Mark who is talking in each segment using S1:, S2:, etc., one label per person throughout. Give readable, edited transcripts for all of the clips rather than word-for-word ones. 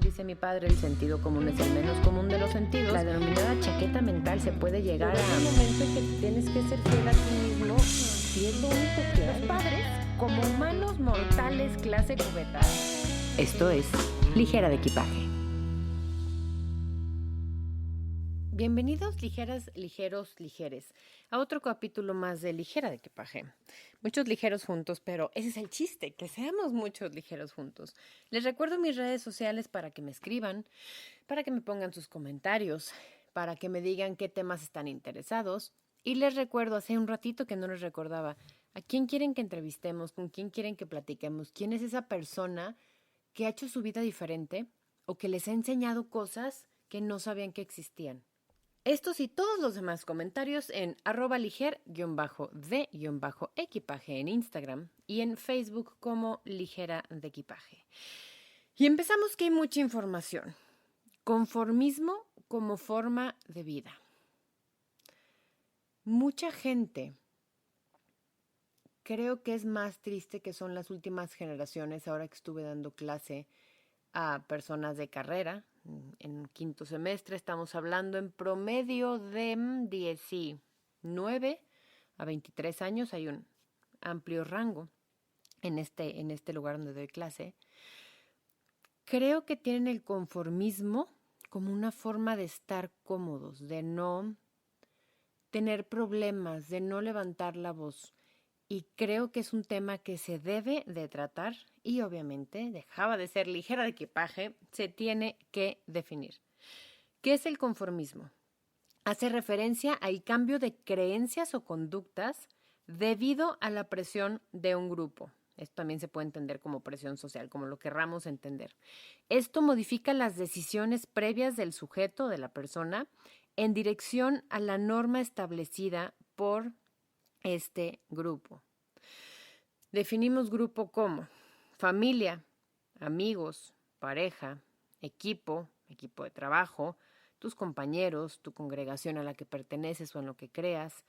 S1: dice mi padre, el sentido común es el menos común de los sentidos. La denominada chaqueta mental se puede llegar a un momento en que tienes que ser fiel a ti mismo y es lo único que hay. Los padres, como humanos mortales clase cubeta. Esto es Ligera de Equipaje. Bienvenidos ligeras, ligeros, ligeres, a otro capítulo más de Ligera de Equipaje. Muchos ligeros juntos, pero ese es el chiste, que seamos muchos ligeros juntos. Les recuerdo mis redes sociales para que me escriban, para que me pongan sus comentarios, para que me digan qué temas están interesados. Y les recuerdo, hace un ratito que no les recordaba, a quién quieren que entrevistemos, con quién quieren que platiquemos, quién es esa persona que ha hecho su vida diferente o que les ha enseñado cosas que no sabían que existían. Estos y todos los demás comentarios en @liger_de_equipaje en Instagram y en Facebook como Ligera de Equipaje. Y empezamos que hay mucha información. Conformismo como forma de vida. Mucha gente, creo que es más triste que son las últimas generaciones, ahora que estuve dando clase a personas de carrera. En quinto semestre estamos hablando en promedio de 19 a 23 años. Hay un amplio rango en este lugar donde doy clase. Creo que tienen el conformismo como una forma de estar cómodos, de no tener problemas, de no levantar la voz. Y creo que es un tema que se debe de tratar y obviamente dejaba de ser ligera de equipaje, se tiene que definir. ¿Qué es el conformismo? Hace referencia al cambio de creencias o conductas debido a la presión de un grupo. Esto también se puede entender como presión social, como lo querramos entender. Esto modifica las decisiones previas del sujeto, de la persona, en dirección a la norma establecida por este grupo. Definimos grupo como familia, amigos, pareja, equipo de trabajo, tus compañeros, tu congregación a la que perteneces o en lo que creas,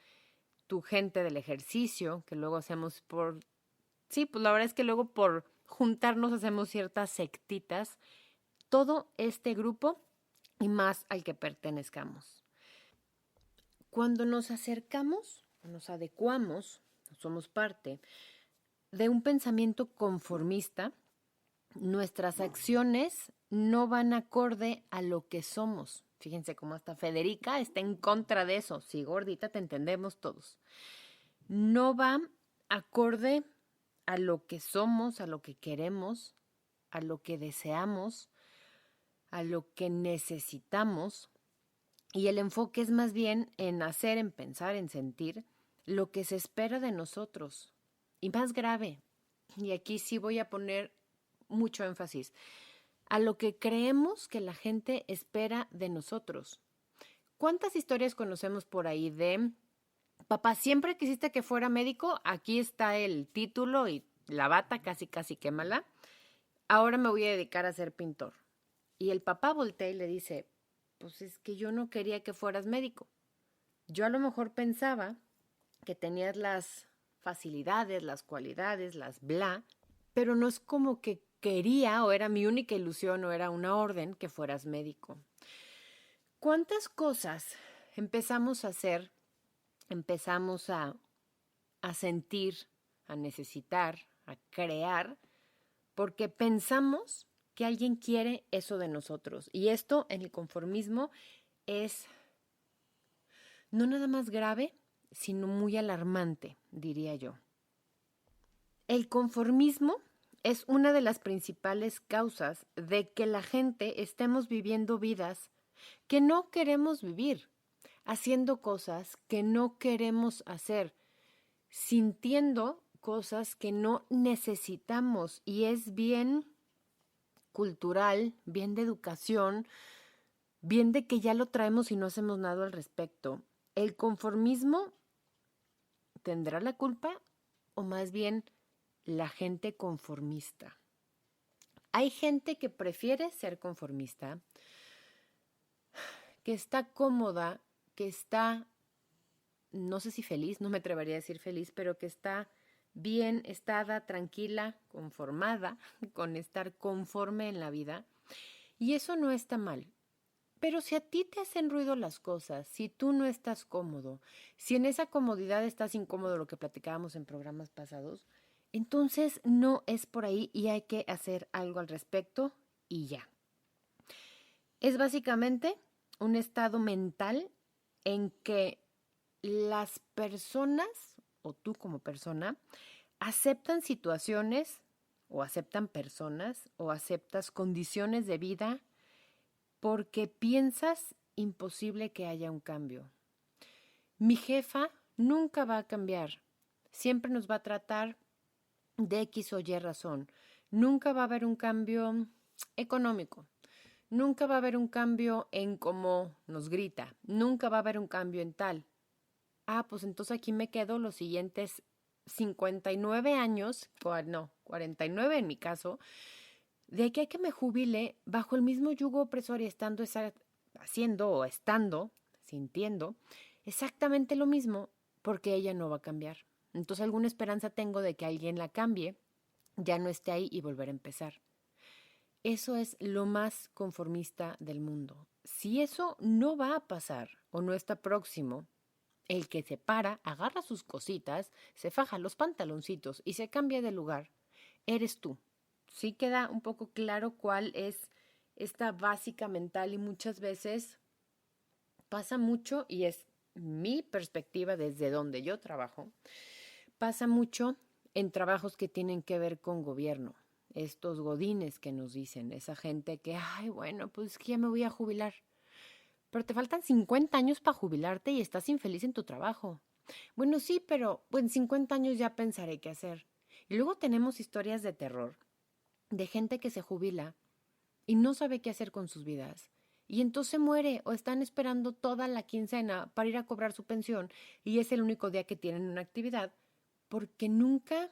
S1: tu gente del ejercicio, que luego hacemos la verdad es que luego por juntarnos hacemos ciertas sectitas, todo este grupo y más al que pertenezcamos. Cuando nos acercamos, nos adecuamos, somos parte de un pensamiento conformista, nuestras acciones no van acorde a lo que somos. Fíjense cómo hasta Federica está en contra de eso. Sí, gordita, te entendemos todos. No va acorde a lo que somos, a lo que queremos, a lo que deseamos, a lo que necesitamos. Y el enfoque es más bien en hacer, en pensar, en sentir lo que se espera de nosotros. Y más grave, y aquí sí voy a poner mucho énfasis, a lo que creemos que la gente espera de nosotros. ¿Cuántas historias conocemos por ahí de, papá, siempre quisiste que fuera médico, aquí está el título y la bata, casi quémala, ahora me voy a dedicar a ser pintor? Y el papá voltea y le dice, pues es que yo no quería que fueras médico. Yo a lo mejor pensaba que tenías las facilidades, las cualidades, las bla, pero no es como que quería o era mi única ilusión o era una orden que fueras médico. ¿Cuántas cosas empezamos a hacer, empezamos a sentir, a necesitar, a crear, porque pensamos que alguien quiere eso de nosotros? Y esto en el conformismo es no nada más grave, sino muy alarmante, diría yo. El conformismo es una de las principales causas de que la gente estemos viviendo vidas que no queremos vivir, haciendo cosas que no queremos hacer, sintiendo cosas que no necesitamos, y es bien cultural, bien de educación, bien de que ya lo traemos y no hacemos nada al respecto. El conformismo tendrá la culpa o más bien la gente conformista. Hay gente que prefiere ser conformista, que está cómoda, que está, no sé si feliz, no me atrevería a decir feliz, pero que está bien, estada, tranquila, conformada con estar conforme en la vida. Y eso no está mal. Pero si a ti te hacen ruido las cosas, si tú no estás cómodo, si en esa comodidad estás incómodo, lo que platicábamos en programas pasados, entonces no es por ahí y hay que hacer algo al respecto y ya. Es básicamente un estado mental en que las personas, o tú como persona, aceptan situaciones o aceptan personas o aceptas condiciones de vida porque piensas imposible que haya un cambio. Mi jefa nunca va a cambiar. Siempre nos va a tratar de X o Y razón. Nunca va a haber un cambio económico. Nunca va a haber un cambio en cómo nos grita. Nunca va a haber un cambio en tal. Ah, pues entonces aquí me quedo los siguientes 59 años, no, 49 en mi caso, de aquí a que me jubile bajo el mismo yugo opresor y haciendo o estando, sintiendo exactamente lo mismo, porque ella no va a cambiar. Entonces alguna esperanza tengo de que alguien la cambie, ya no esté ahí y volver a empezar. Eso es lo más conformista del mundo. Si eso no va a pasar o no está próximo, el que se para, agarra sus cositas, se faja los pantaloncitos y se cambia de lugar, eres tú. Sí queda un poco claro cuál es esta básica mental y muchas veces pasa mucho, y es mi perspectiva desde donde yo trabajo, pasa mucho en trabajos que tienen que ver con gobierno. Estos godines que nos dicen, esa gente que, ay, bueno, pues es que ya me voy a jubilar. Pero te faltan 50 años para jubilarte y estás infeliz en tu trabajo. Bueno, sí, pero en 50 años ya pensaré qué hacer. Y luego tenemos historias de terror, de gente que se jubila y no sabe qué hacer con sus vidas. Y entonces muere o están esperando toda la quincena para ir a cobrar su pensión y es el único día que tienen una actividad porque nunca,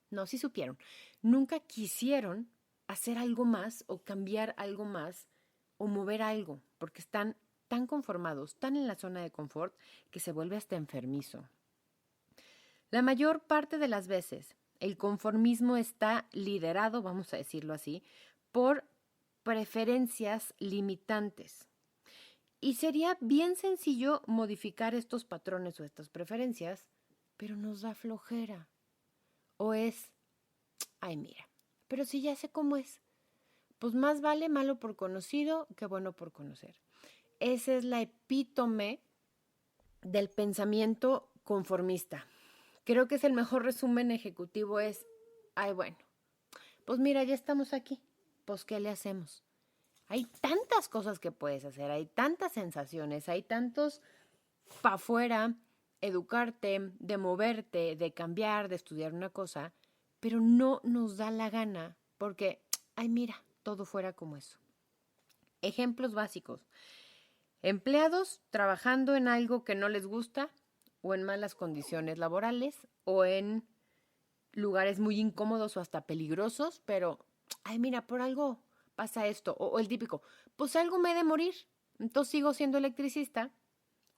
S1: no, sí supieron, nunca quisieron hacer algo más o cambiar algo más o mover algo porque están tan conformados, tan en la zona de confort que se vuelve hasta enfermizo. La mayor parte de las veces el conformismo está liderado, vamos a decirlo así, por preferencias limitantes. Y sería bien sencillo modificar estos patrones o estas preferencias, pero nos da flojera. O es, ay mira, pero si ya sé cómo es, pues más vale malo por conocido que bueno por conocer. Esa es la epítome del pensamiento conformista. Creo que es el mejor resumen ejecutivo es, ay bueno, pues mira, ya estamos aquí, pues ¿qué le hacemos? Hay tantas cosas que puedes hacer, hay tantas sensaciones, hay tantos para afuera, educarte, de moverte, de cambiar, de estudiar una cosa, pero no nos da la gana porque, ay mira, todo fuera como eso. Ejemplos básicos. Empleados trabajando en algo que no les gusta o en malas condiciones laborales o en lugares muy incómodos o hasta peligrosos, pero, ay, mira, por algo pasa esto. O el típico, pues algo me he de morir, entonces sigo siendo electricista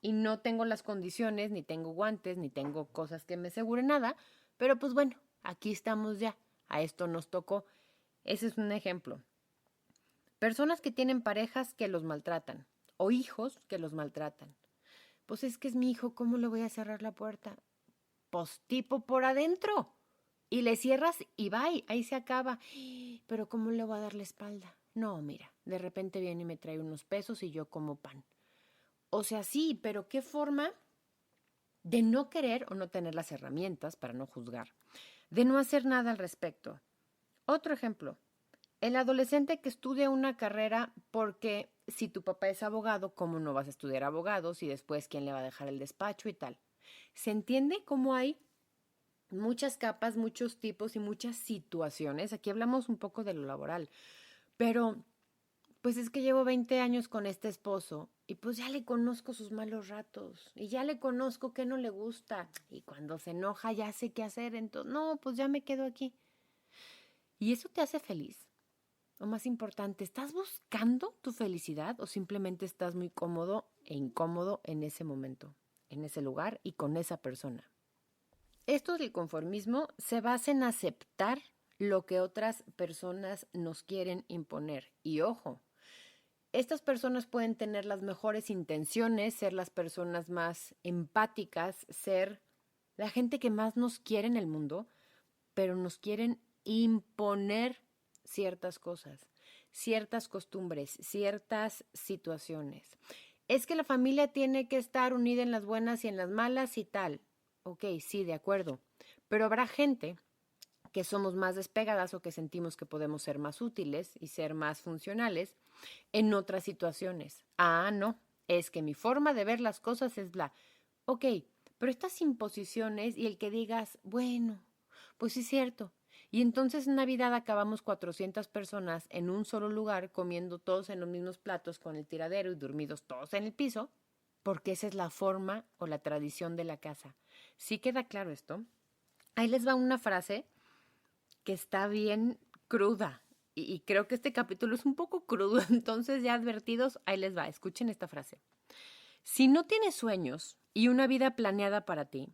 S1: y no tengo las condiciones, ni tengo guantes, ni tengo cosas que me aseguren nada, pero pues bueno, aquí estamos ya, a esto nos tocó. Ese es un ejemplo. Personas que tienen parejas que los maltratan o hijos que los maltratan. Pues es que es mi hijo, ¿cómo le voy a cerrar la puerta? Pues tipo por adentro. Y le cierras y bye, ahí se acaba. Pero ¿cómo le voy a dar la espalda? No, mira, de repente viene y me trae unos pesos y yo como pan. O sea, sí, pero ¿qué forma de no querer o no tener las herramientas para no juzgar? De no hacer nada al respecto. Otro ejemplo, el adolescente que estudia una carrera porque si tu papá es abogado, ¿cómo no vas a estudiar abogados? Y después, ¿quién le va a dejar el despacho y tal? ¿Se entiende cómo hay muchas capas, muchos tipos y muchas situaciones? Aquí hablamos un poco de lo laboral, pero pues es que llevo 20 años con este esposo y pues ya le conozco sus malos ratos y ya le conozco qué no le gusta y cuando se enoja ya sé qué hacer, entonces no, pues ya me quedo aquí. ¿Y eso te hace feliz? O más importante, ¿estás buscando tu felicidad o simplemente estás muy cómodo e incómodo en ese momento, en ese lugar y con esa persona? Esto del conformismo se basa en aceptar lo que otras personas nos quieren imponer. Y ojo, estas personas pueden tener las mejores intenciones, ser las personas más empáticas, ser la gente que más nos quiere en el mundo, pero nos quieren imponer ciertas cosas, ciertas costumbres, ciertas situaciones. Es que la familia tiene que estar unida en las buenas y en las malas y tal. Ok, sí, de acuerdo. Pero habrá gente que somos más despegadas o que sentimos que podemos ser más útiles y ser más funcionales en otras situaciones. Ah, no, es que mi forma de ver las cosas es bla. Ok, pero estas imposiciones y el que digas, bueno, pues sí es cierto. Y entonces en Navidad acabamos 400 personas en un solo lugar comiendo todos en los mismos platos con el tiradero y dormidos todos en el piso, porque esa es la forma o la tradición de la casa. ¿Sí queda claro esto? Ahí les va una frase que está bien cruda. Y creo que este capítulo es un poco crudo, entonces ya advertidos, ahí les va, escuchen esta frase. Si no tienes sueños y una vida planeada para ti,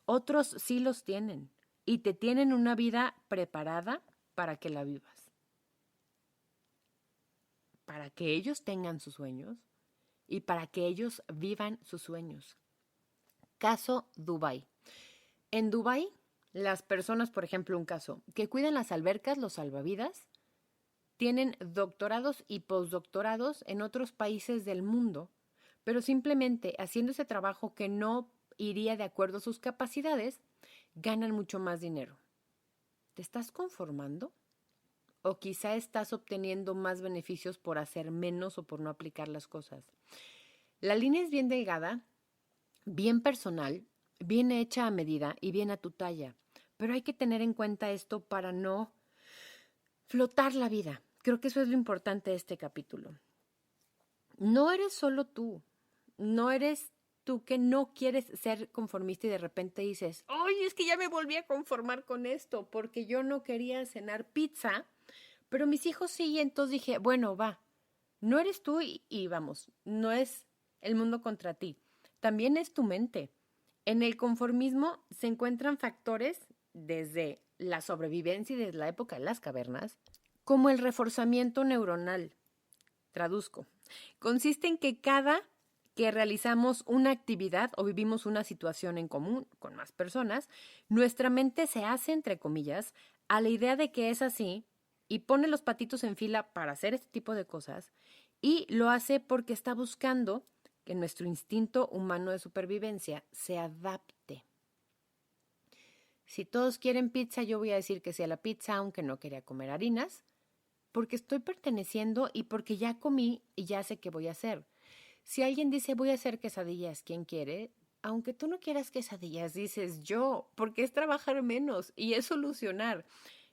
S1: otros sí los tienen y te tienen una vida preparada para que la vivas. Para que ellos tengan sus sueños y para que ellos vivan sus sueños. Caso Dubái. En Dubái, las personas, por ejemplo, un caso, que cuidan las albercas, los salvavidas, tienen doctorados y postdoctorados en otros países del mundo, pero simplemente haciendo ese trabajo que no iría de acuerdo a sus capacidades, ganan mucho más dinero. ¿Te estás conformando? ¿O quizá estás obteniendo más beneficios por hacer menos o por no aplicar las cosas? La línea es bien delgada, bien personal, bien hecha a medida y bien a tu talla, pero hay que tener en cuenta esto para no flotar la vida. Creo que eso es lo importante de este capítulo. No eres solo tú, no eres tú que no quieres ser conformista y de repente dices, ¡ay, es que ya me volví a conformar con esto porque yo no quería cenar pizza, pero mis hijos sí! Y entonces dije, bueno, va, no eres tú y vamos, no es el mundo contra ti, también es tu mente. En el conformismo se encuentran factores desde la sobrevivencia y desde la época de las cavernas, como el reforzamiento neuronal. Traduzco. Consiste en que cada que realizamos una actividad o vivimos una situación en común con más personas, nuestra mente se hace, entre comillas, a la idea de que es así y pone los patitos en fila para hacer este tipo de cosas y lo hace porque está buscando que nuestro instinto humano de supervivencia se adapte. Si todos quieren pizza, yo voy a decir que sea la pizza, aunque no quería comer harinas, porque estoy perteneciendo y porque ya comí y ya sé qué voy a hacer. Si alguien dice voy a hacer quesadillas, ¿quién quiere? Aunque tú no quieras quesadillas, dices yo, porque es trabajar menos y es solucionar.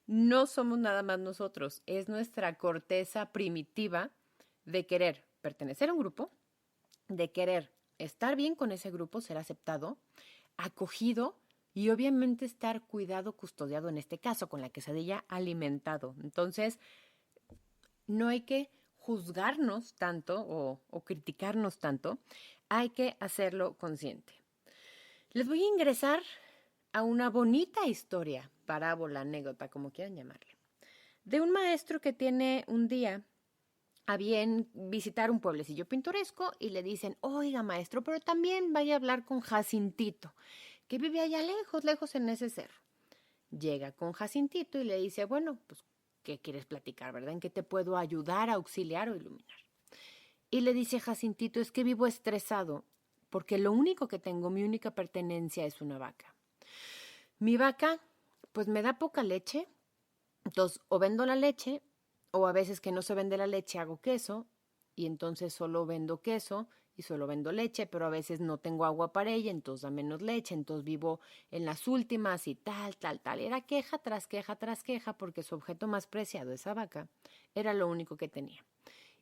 S1: No somos nada más nosotros, es nuestra corteza primitiva de querer pertenecer a un grupo, de querer estar bien con ese grupo, ser aceptado, acogido y obviamente estar cuidado, custodiado, en este caso con la quesadilla, alimentado. Entonces, no hay que juzgarnos tanto o criticarnos tanto, hay que hacerlo consciente. Les voy a ingresar a una bonita historia, parábola, anécdota, como quieran llamarle, de un maestro que tiene un día a bien visitar un pueblecillo pintoresco y le dicen, oiga maestro, pero también vaya a hablar con Jacintito, que vive allá lejos, lejos en ese cerro. Llega con Jacintito y le dice, bueno, pues, ¿qué quieres platicar, verdad? ¿En qué te puedo ayudar, auxiliar o iluminar? Y le dice Jacintito, es que vivo estresado porque lo único que tengo, mi única pertenencia es una vaca. Mi vaca, pues me da poca leche, entonces o vendo la leche o a veces que no se vende la leche hago queso y entonces solo vendo queso y solo vendo leche, pero a veces no tengo agua para ella, entonces da menos leche, entonces vivo en las últimas y tal, tal, tal. Era queja tras queja tras queja porque su objeto más preciado, esa vaca, era lo único que tenía.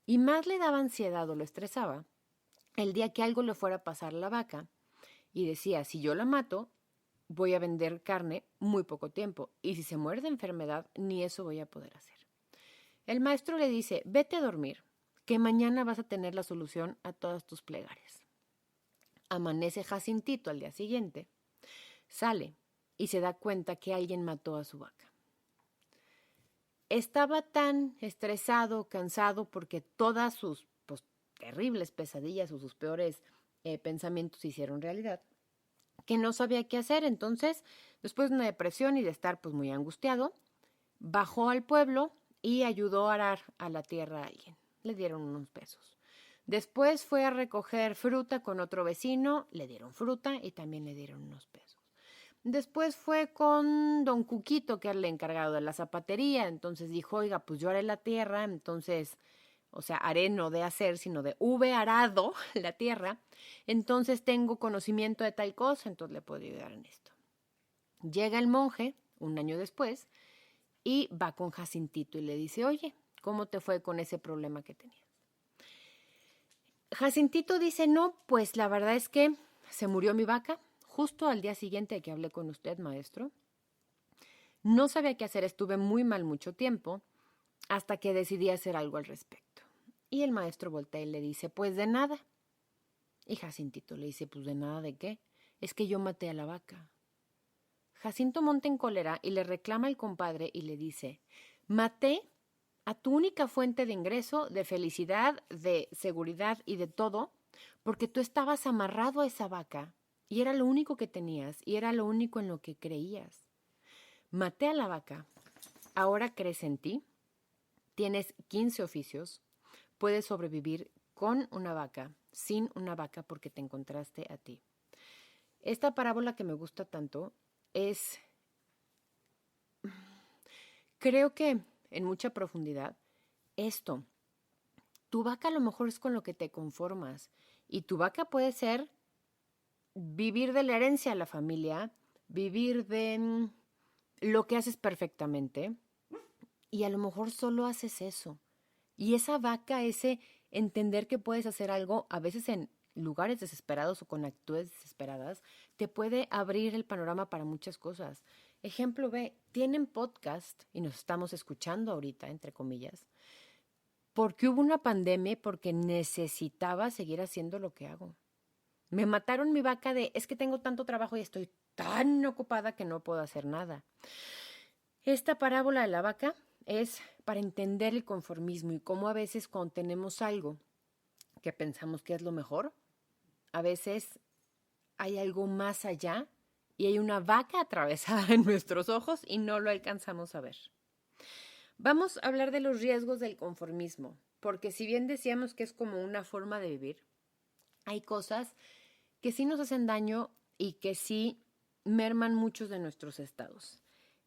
S1: Y más le daba ansiedad o lo estresaba el día que algo le fuera a pasar a la vaca y decía, si yo la mato, voy a vender carne muy poco tiempo y si se muere de enfermedad, ni eso voy a poder hacer. El maestro le dice, vete a dormir, que mañana vas a tener la solución a todas tus plegarias. Amanece Jacintito al día siguiente, sale y se da cuenta que alguien mató a su vaca. Estaba tan estresado, cansado, porque todas sus terribles pesadillas o sus peores pensamientos se hicieron realidad, que no sabía qué hacer. Entonces, después de una depresión y de estar pues muy angustiado, bajó al pueblo y ayudó a arar a la tierra a alguien. Le dieron unos pesos. Después fue a recoger fruta con otro vecino, le dieron fruta y también le dieron unos pesos. Después fue con don Cuquito, que era el encargado de la zapatería. Entonces dijo, oiga, pues yo haré la tierra, entonces, o sea, haré no de hacer, sino de hube arado la tierra. Entonces tengo conocimiento de tal cosa, entonces le puedo ayudar en esto. Llega el monje, un año después, y va con Jacintito y le dice, oye, ¿cómo te fue con ese problema que tenías? Jacintito dice, no, pues la verdad es que se murió mi vaca justo al día siguiente de que hablé con usted, maestro. No sabía qué hacer, estuve muy mal mucho tiempo, hasta que decidí hacer algo al respecto. Y el maestro voltea y le dice, pues de nada. Y Jacintito le dice, pues de nada de qué, es que yo maté a la vaca. Jacinto monta en cólera y le reclama al compadre y le dice, maté a tu única fuente de ingreso, de felicidad, de seguridad y de todo, porque tú estabas amarrado a esa vaca y era lo único que tenías y era lo único en lo que creías. Maté a la vaca, ahora crees en ti, tienes 15 oficios, puedes sobrevivir con una vaca, sin una vaca porque te encontraste a ti. Esta parábola que me gusta tanto es, creo que en mucha profundidad, esto, tu vaca a lo mejor es con lo que te conformas y tu vaca puede ser vivir de la herencia a la familia, vivir de lo que haces perfectamente y a lo mejor solo haces eso. Y esa vaca, ese entender que puedes hacer algo, a veces en lugares desesperados o con actitudes desesperadas, te puede abrir el panorama para muchas cosas. Ejemplo B, tienen podcast y nos estamos escuchando ahorita, entre comillas, porque hubo una pandemia y porque necesitaba seguir haciendo lo que hago. Me mataron mi vaca de, es que tengo tanto trabajo y estoy tan ocupada que no puedo hacer nada. Esta parábola de la vaca es para entender el conformismo y cómo a veces cuando tenemos algo que pensamos que es lo mejor, a veces hay algo más allá y hay una vaca atravesada en nuestros ojos y no lo alcanzamos a ver. Vamos a hablar de los riesgos del conformismo, porque si bien decíamos que es como una forma de vivir, hay cosas que sí nos hacen daño y que sí merman muchos de nuestros estados.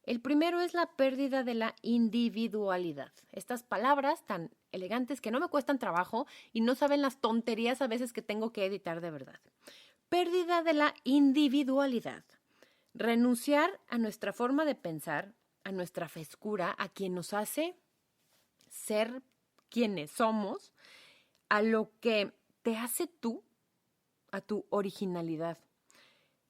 S1: El primero es la pérdida de la individualidad. Estas palabras tan elegantes que no me cuestan trabajo y no saben las tonterías a veces que tengo que editar de verdad. Pérdida de la individualidad. Renunciar a nuestra forma de pensar, a nuestra frescura, a quien nos hace ser quienes somos, a lo que te hace tú, a tu originalidad.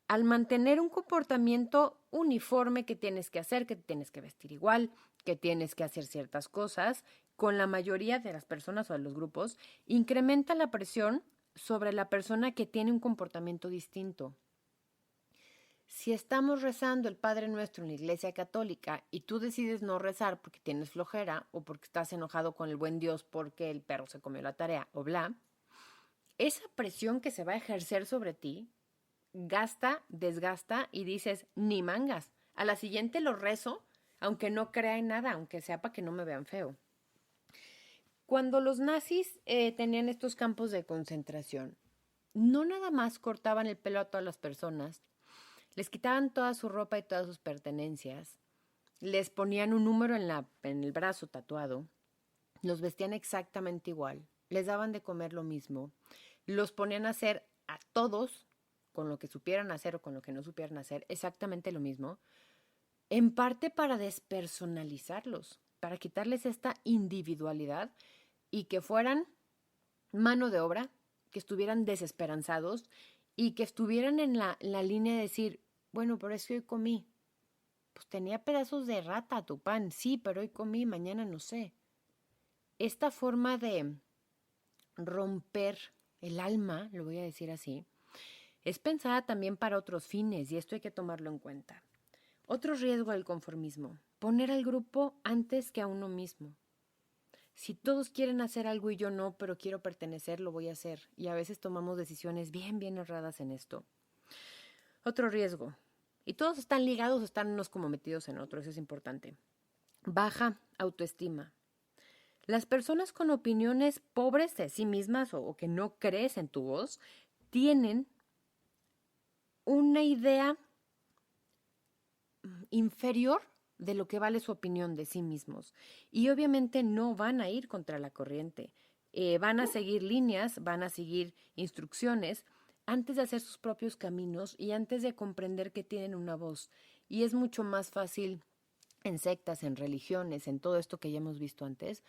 S1: Al mantener un comportamiento uniforme que tienes que hacer, que tienes que vestir igual, que tienes que hacer ciertas cosas, con la mayoría de las personas o de los grupos, incrementa la presión sobre la persona que tiene un comportamiento distinto. Si estamos rezando el Padre Nuestro en la Iglesia Católica y tú decides no rezar porque tienes flojera o porque estás enojado con el buen Dios porque el perro se comió la tarea o bla, esa presión que se va a ejercer sobre ti gasta, desgasta y dices, ni mangas. A la siguiente lo rezo, aunque no crea en nada, aunque sea para que no me vean feo. Cuando los nazis tenían estos campos de concentración, no nada más cortaban el pelo a todas las personas, les quitaban toda su ropa y todas sus pertenencias, les ponían un número en el brazo tatuado, los vestían exactamente igual, les daban de comer lo mismo, los ponían a hacer a todos, con lo que supieran hacer o con lo que no supieran hacer, exactamente lo mismo, en parte para despersonalizarlos, para quitarles esta individualidad y que fueran mano de obra, que estuvieran desesperanzados y que estuvieran en la línea de decir, bueno, por eso hoy comí. Pues tenía pedazos de rata tu pan, sí, pero hoy comí, mañana no sé. Esta forma de romper el alma, lo voy a decir así, es pensada también para otros fines y esto hay que tomarlo en cuenta. Otro riesgo del conformismo, poner al grupo antes que a uno mismo. Si todos quieren hacer algo y yo no, pero quiero pertenecer, lo voy a hacer. Y a veces tomamos decisiones bien, bien erradas en esto. Otro riesgo. Y todos están ligados o están unos como metidos en otro, eso es importante. Baja autoestima. Las personas con opiniones pobres de sí mismas o que no crees en tu voz tienen una idea inferior de lo que vale su opinión de sí mismos. Y obviamente no van a ir contra la corriente. Van a seguir líneas, van a seguir instrucciones antes de hacer sus propios caminos y antes de comprender que tienen una voz. Y es mucho más fácil en sectas, en religiones, en todo esto que ya hemos visto antes,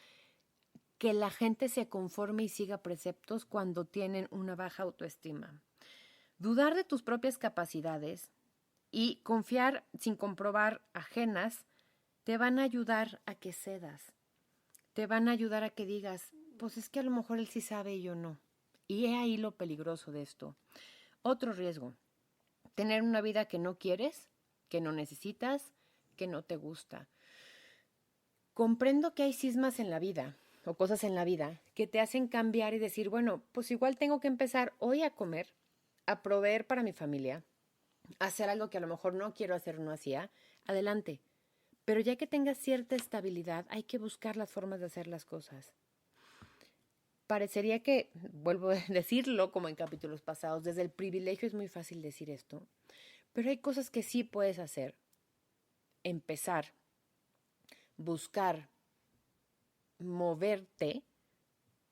S1: que la gente se conforme y siga preceptos cuando tienen una baja autoestima. Dudar de tus propias capacidades y confiar sin comprobar ajenas te van a ayudar a que cedas. Te van a ayudar a que digas, pues es que a lo mejor él sí sabe y yo no. Y he ahí lo peligroso de esto. Otro riesgo, tener una vida que no quieres, que no necesitas, que no te gusta. Comprendo que hay cismas en la vida o cosas en la vida que te hacen cambiar y decir, bueno, pues igual tengo que empezar hoy a comer, a proveer para mi familia, a hacer algo que a lo mejor no quiero hacer o no hacía, adelante. Pero ya que tengas cierta estabilidad, hay que buscar las formas de hacer las cosas. Parecería que, vuelvo a decirlo como en capítulos pasados, desde el privilegio es muy fácil decir esto, pero hay cosas que sí puedes hacer. Empezar, buscar, moverte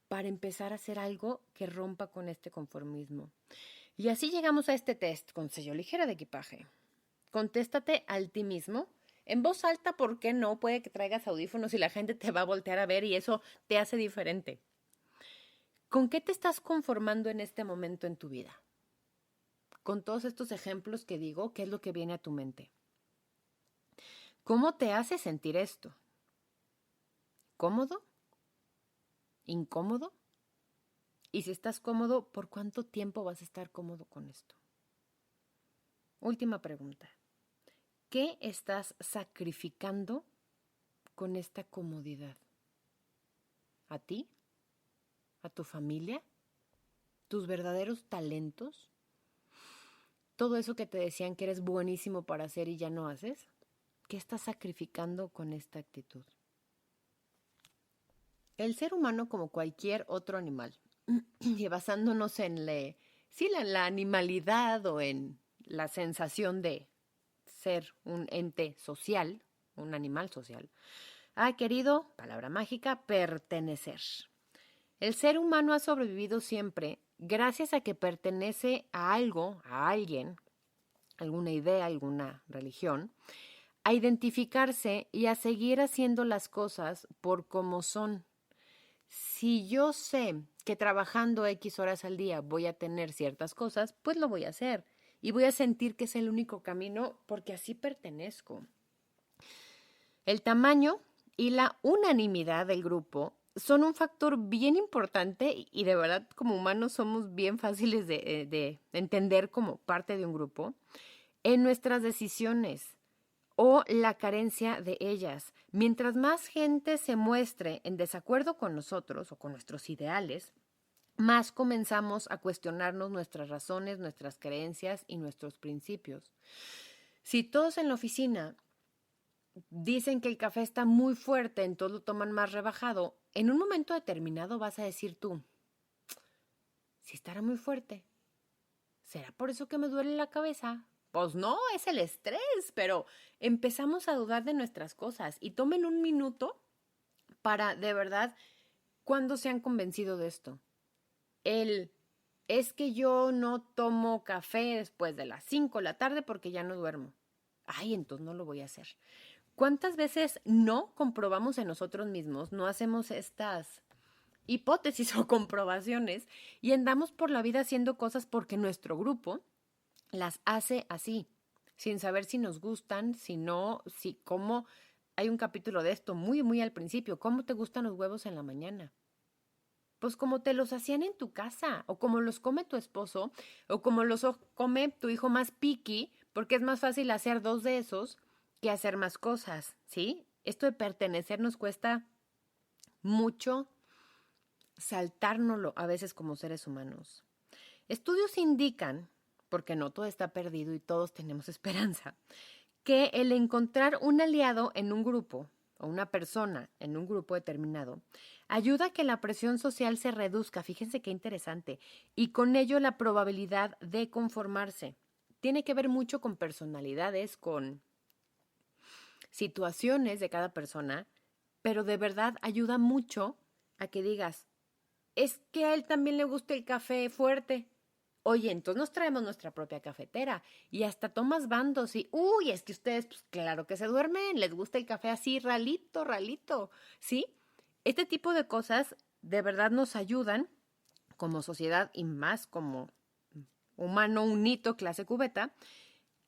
S1: para empezar a hacer algo que rompa con este conformismo. Y así llegamos a este test con sello ligera de equipaje. Contéstate a ti mismo. En voz alta, ¿por qué no? Puede que traigas audífonos y la gente te va a voltear a ver y eso te hace diferente. ¿Con qué te estás conformando en este momento en tu vida? Con todos estos ejemplos que digo, ¿qué es lo que viene a tu mente? ¿Cómo te hace sentir esto? ¿Cómodo? ¿Incómodo? Y si estás cómodo, ¿por cuánto tiempo vas a estar cómodo con esto? Última pregunta. ¿Qué estás sacrificando con esta comodidad? ¿A ti? ¿A tu familia? ¿Tus verdaderos talentos? ¿Todo eso que te decían que eres buenísimo para hacer y ya no haces? ¿Qué estás sacrificando con esta actitud? El ser humano, como cualquier otro animal, y basándonos en la animalidad o en la sensación de ser un ente social, un animal social, ha querido, palabra mágica, pertenecer. El ser humano ha sobrevivido siempre gracias a que pertenece a algo, a alguien, alguna idea, alguna religión, a identificarse y a seguir haciendo las cosas por como son. Si yo sé que trabajando X horas al día voy a tener ciertas cosas, pues lo voy a hacer. Y voy a sentir que es el único camino porque así pertenezco. El tamaño y la unanimidad del grupo son un factor bien importante y de verdad como humanos somos bien fáciles de entender como parte de un grupo en nuestras decisiones o la carencia de ellas. Mientras más gente se muestre en desacuerdo con nosotros o con nuestros ideales, más comenzamos a cuestionarnos nuestras razones, nuestras creencias y nuestros principios. Si todos en la oficina dicen que el café está muy fuerte, entonces lo toman más rebajado, en un momento determinado vas a decir tú, si estará muy fuerte, ¿será por eso que me duele la cabeza? Pues no, es el estrés, pero empezamos a dudar de nuestras cosas y tomen un minuto para, de verdad, ¿cuándo se han convencido de esto? Es que yo no tomo café después de las 5 de la tarde porque ya no duermo. Ay, entonces no lo voy a hacer. ¿Cuántas veces no comprobamos en nosotros mismos, no hacemos estas hipótesis o comprobaciones y andamos por la vida haciendo cosas porque nuestro grupo las hace así, sin saber si nos gustan, si no, si cómo? Hay un capítulo de esto muy, muy al principio. ¿Cómo te gustan los huevos en la mañana? Pues como te los hacían en tu casa, o como los come tu esposo, o como los come tu hijo más picky, porque es más fácil hacer 2 de esos que hacer más cosas, ¿sí? Esto de pertenecer nos cuesta mucho saltárnoslo a veces como seres humanos. Estudios indican, porque no todo está perdido y todos tenemos esperanza, que el encontrar un aliado en un grupo o una persona en un grupo determinado ayuda a que la presión social se reduzca, fíjense qué interesante, y con ello la probabilidad de conformarse. Tiene que ver mucho con personalidades, con situaciones de cada persona, pero de verdad ayuda mucho a que digas, es que a él también le gusta el café fuerte. Oye, entonces nos traemos nuestra propia cafetera y hasta tomas bandos y, uy, es que ustedes, pues claro que se duermen, les gusta el café así, ralito, ralito, ¿sí? Este tipo de cosas de verdad nos ayudan como sociedad y más como humano, un hito, clase cubeta,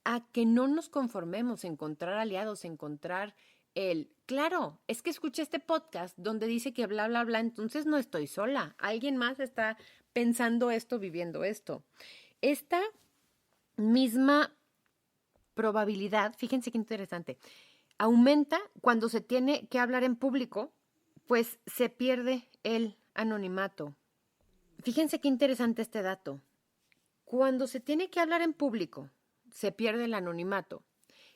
S1: a que no nos conformemos, encontrar aliados, encontrar claro, es que escuché este podcast donde dice que bla, bla, bla, entonces no estoy sola, alguien más está pensando esto, viviendo esto. Esta misma probabilidad, fíjense qué interesante, aumenta cuando se tiene que hablar en público, pues se pierde el anonimato. Fíjense qué interesante este dato. Cuando se tiene que hablar en público, se pierde el anonimato.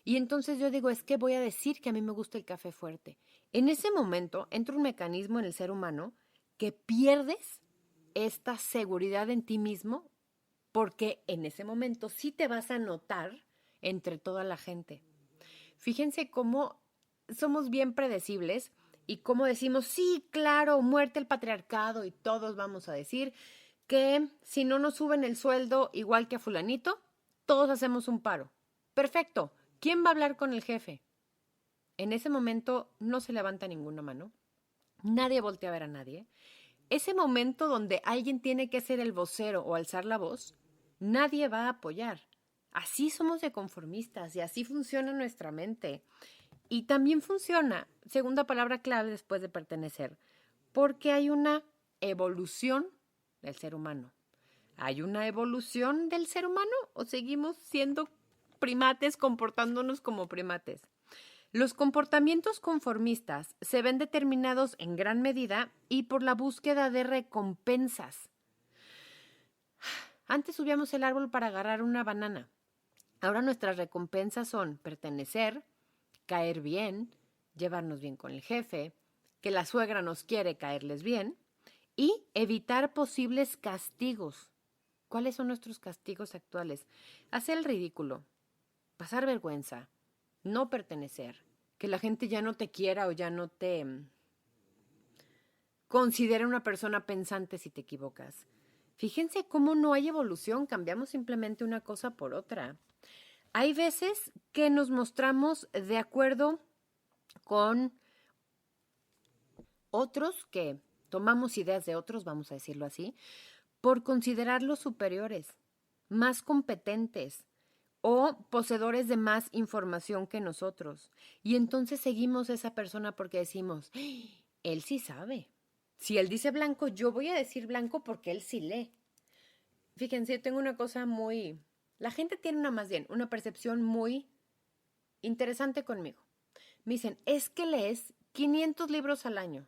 S1: Y entonces yo digo, es que voy a decir que a mí me gusta el café fuerte. En ese momento entra un mecanismo en el ser humano que pierdes esta seguridad en ti mismo porque en ese momento sí te vas a notar entre toda la gente. Fíjense cómo somos bien predecibles y cómo decimos, sí, claro, muerte el patriarcado y todos vamos a decir que si no nos suben el sueldo igual que a fulanito, todos hacemos un paro. Perfecto. ¿Quién va a hablar con el jefe? En ese momento no se levanta ninguna mano. Nadie voltea a ver a nadie. Ese momento donde alguien tiene que ser el vocero o alzar la voz, nadie va a apoyar. Así somos de conformistas y así funciona nuestra mente. Y también funciona, segunda palabra clave después de pertenecer, porque hay una evolución del ser humano. ¿Hay una evolución del ser humano o seguimos siendo primates comportándonos como primates? Los comportamientos conformistas se ven determinados en gran medida y por la búsqueda de recompensas. Antes subíamos el árbol para agarrar una banana. Ahora nuestras recompensas son pertenecer, caer bien, llevarnos bien con el jefe, que la suegra nos quiere caerles bien y evitar posibles castigos. ¿Cuáles son nuestros castigos actuales? Hacer el ridículo, pasar vergüenza, no pertenecer, que la gente ya no te quiera o ya no te considere una persona pensante si te equivocas. Fíjense cómo no hay evolución, cambiamos simplemente una cosa por otra. Hay veces que nos mostramos de acuerdo con otros, que tomamos ideas de otros, vamos a decirlo así, por considerarlos superiores, más competentes o poseedores de más información que nosotros. Y entonces seguimos a esa persona porque decimos, él sí sabe. Si él dice blanco, yo voy a decir blanco porque él sí lee. Fíjense, yo tengo una cosa muy... La gente tiene una percepción muy interesante conmigo. Me dicen, es que lees 500 libros al año.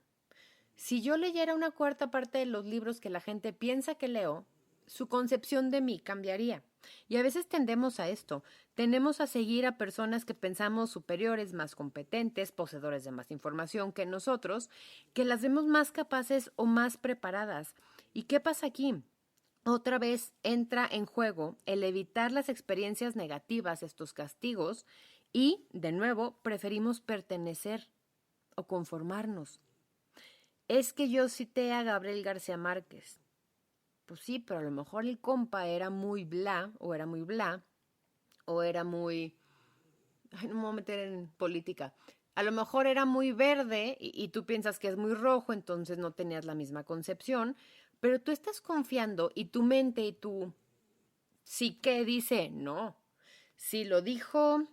S1: Si yo leyera una cuarta parte de los libros que la gente piensa que leo, su concepción de mí cambiaría. Y a veces tendemos a esto. Tendemos a seguir a personas que pensamos superiores, más competentes, poseedores de más información que nosotros, que las vemos más capaces o más preparadas. ¿Y qué pasa aquí? Otra vez entra en juego el evitar las experiencias negativas, estos castigos, y, de nuevo, preferimos pertenecer o conformarnos. Es que yo cité a Gabriel García Márquez. Pues sí, pero a lo mejor el compa era muy bla, o era muy bla, o era muy... Ay, no me voy a meter en política. A lo mejor era muy verde y tú piensas que es muy rojo, entonces no tenías la misma concepción, pero tú estás confiando y tu mente y tu psique dice, no, si lo dijo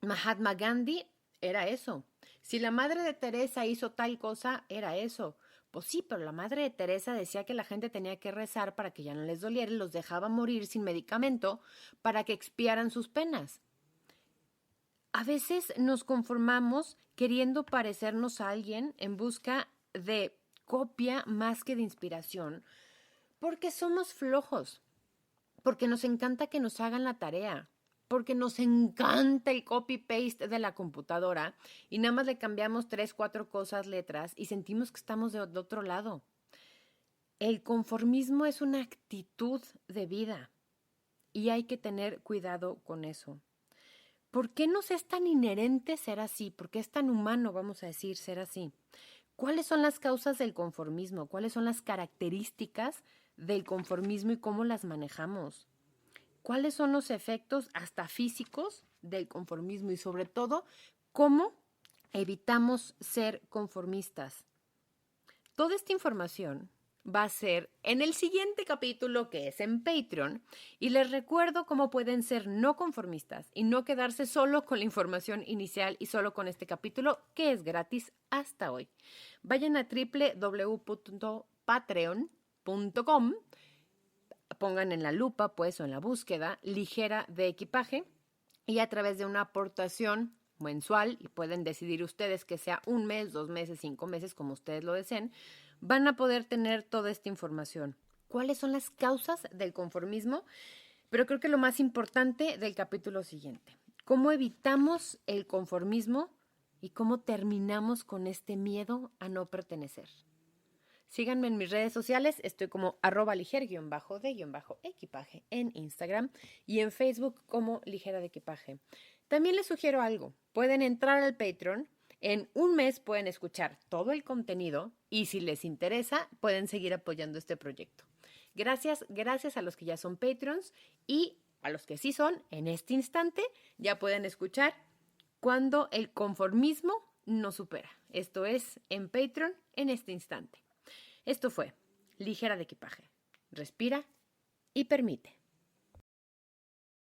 S1: Mahatma Gandhi, era eso. Si la madre de Teresa hizo tal cosa, era eso. Pues sí, pero la madre de Teresa decía que la gente tenía que rezar para que ya no les doliera y los dejaba morir sin medicamento para que expiaran sus penas. A veces nos conformamos queriendo parecernos a alguien en busca de copia más que de inspiración porque somos flojos, porque nos encanta que nos hagan la tarea, porque nos encanta el copy-paste de la computadora y nada más le cambiamos 3, 4 cosas, letras y sentimos que estamos de otro lado. El conformismo es una actitud de vida y hay que tener cuidado con eso. ¿Por qué nos es tan inherente ser así? ¿Por qué es tan humano, vamos a decir, ser así? ¿Cuáles son las causas del conformismo? ¿Cuáles son las características del conformismo y cómo las manejamos? ¿Cuáles son los efectos hasta físicos del conformismo? Y sobre todo, ¿cómo evitamos ser conformistas? Toda esta información va a ser en el siguiente capítulo, que es en Patreon, y les recuerdo cómo pueden ser no conformistas y no quedarse solo con la información inicial y solo con este capítulo, que es gratis hasta hoy. Vayan a www.patreon.com, pongan en la lupa, pues, o en la búsqueda, Ligera de Equipaje, y a través de una aportación mensual, y pueden decidir ustedes que sea 1 mes, 2 meses, 5 meses, como ustedes lo deseen, van a poder tener toda esta información. ¿Cuáles son las causas del conformismo? Pero creo que lo más importante del capítulo siguiente. ¿Cómo evitamos el conformismo y cómo terminamos con este miedo a no pertenecer? Síganme en mis redes sociales, estoy como @liger_de_equipaje en Instagram y en Facebook como Ligera de Equipaje. También les sugiero algo, pueden entrar al Patreon, en 1 mes pueden escuchar todo el contenido y si les interesa pueden seguir apoyando este proyecto. Gracias a los que ya son Patreons y a los que sí son, en este instante ya pueden escuchar cuando el conformismo nos supera. Esto es en Patreon en este instante. Esto fue Ligera de Equipaje. Respira y permite.